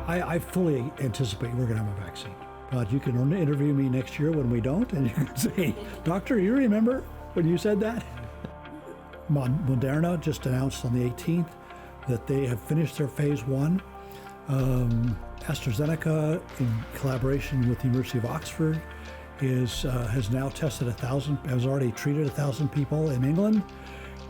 I fully anticipate we're going to have a vaccine. But you can interview me next year when we don't, and you can say, Doctor, you remember when you said that? Moderna just announced on the 18th that they have finished their phase 1. AstraZeneca, in collaboration with the University of Oxford, has now tested has already treated 1,000 people in England,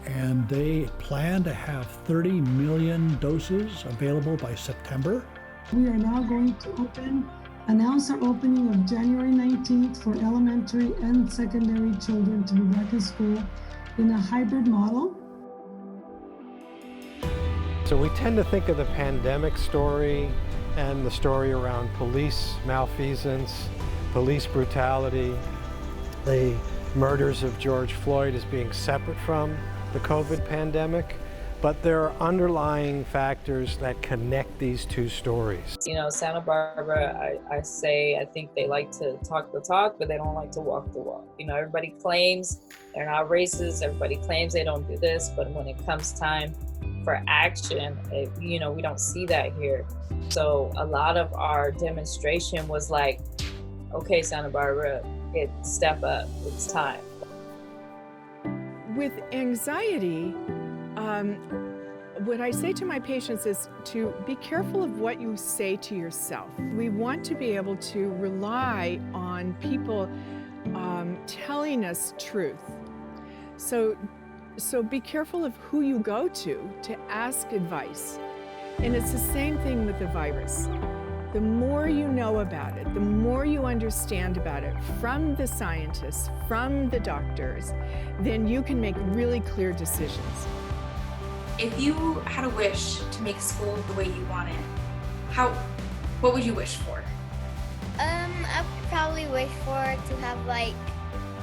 and they plan to have 30 million doses available by September. We are now going to announce our opening of January 19th for elementary and secondary children to be back in school in a hybrid model. So we tend to think of the pandemic story and the story around police malfeasance, police brutality, the murders of George Floyd as being separate from the COVID pandemic. But there are underlying factors that connect these two stories. You know, Santa Barbara, I think they like to talk the talk, but they don't like to walk the walk. You know, everybody claims they're not racist, everybody claims they don't do this, but when it comes time for action, we don't see that here. So a lot of our demonstration was like, okay, Santa Barbara, step up, it's time. With anxiety, what I say to my patients is to be careful of what you say to yourself. We want to be able to rely on people telling us truth. So be careful of who you go to ask advice. And it's the same thing with the virus. The more you know about it, the more you understand about it from the scientists, from the doctors, then you can make really clear decisions. If you had a wish to make school the way you want it, what would you wish for? I would probably wish for to have like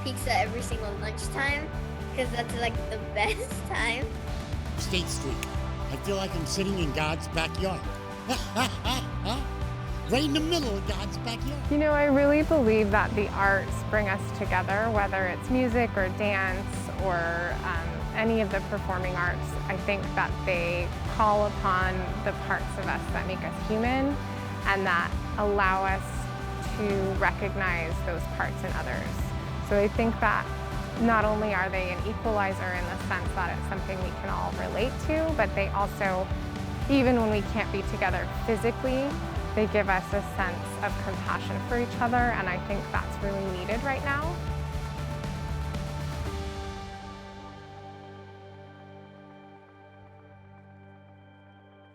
pizza every single lunchtime, because that's like the best time. State Street. I feel like I'm sitting in God's backyard. Right in the middle of God's backyard. You know, I really believe that the arts bring us together, whether it's music or dance or any of the performing arts. I think that they call upon the parts of us that make us human and that allow us to recognize those parts in others. So I think that not only are they an equalizer in the sense that it's something we can all relate to, but they also, even when we can't be together physically, they give us a sense of compassion for each other, and I think that's really needed right now.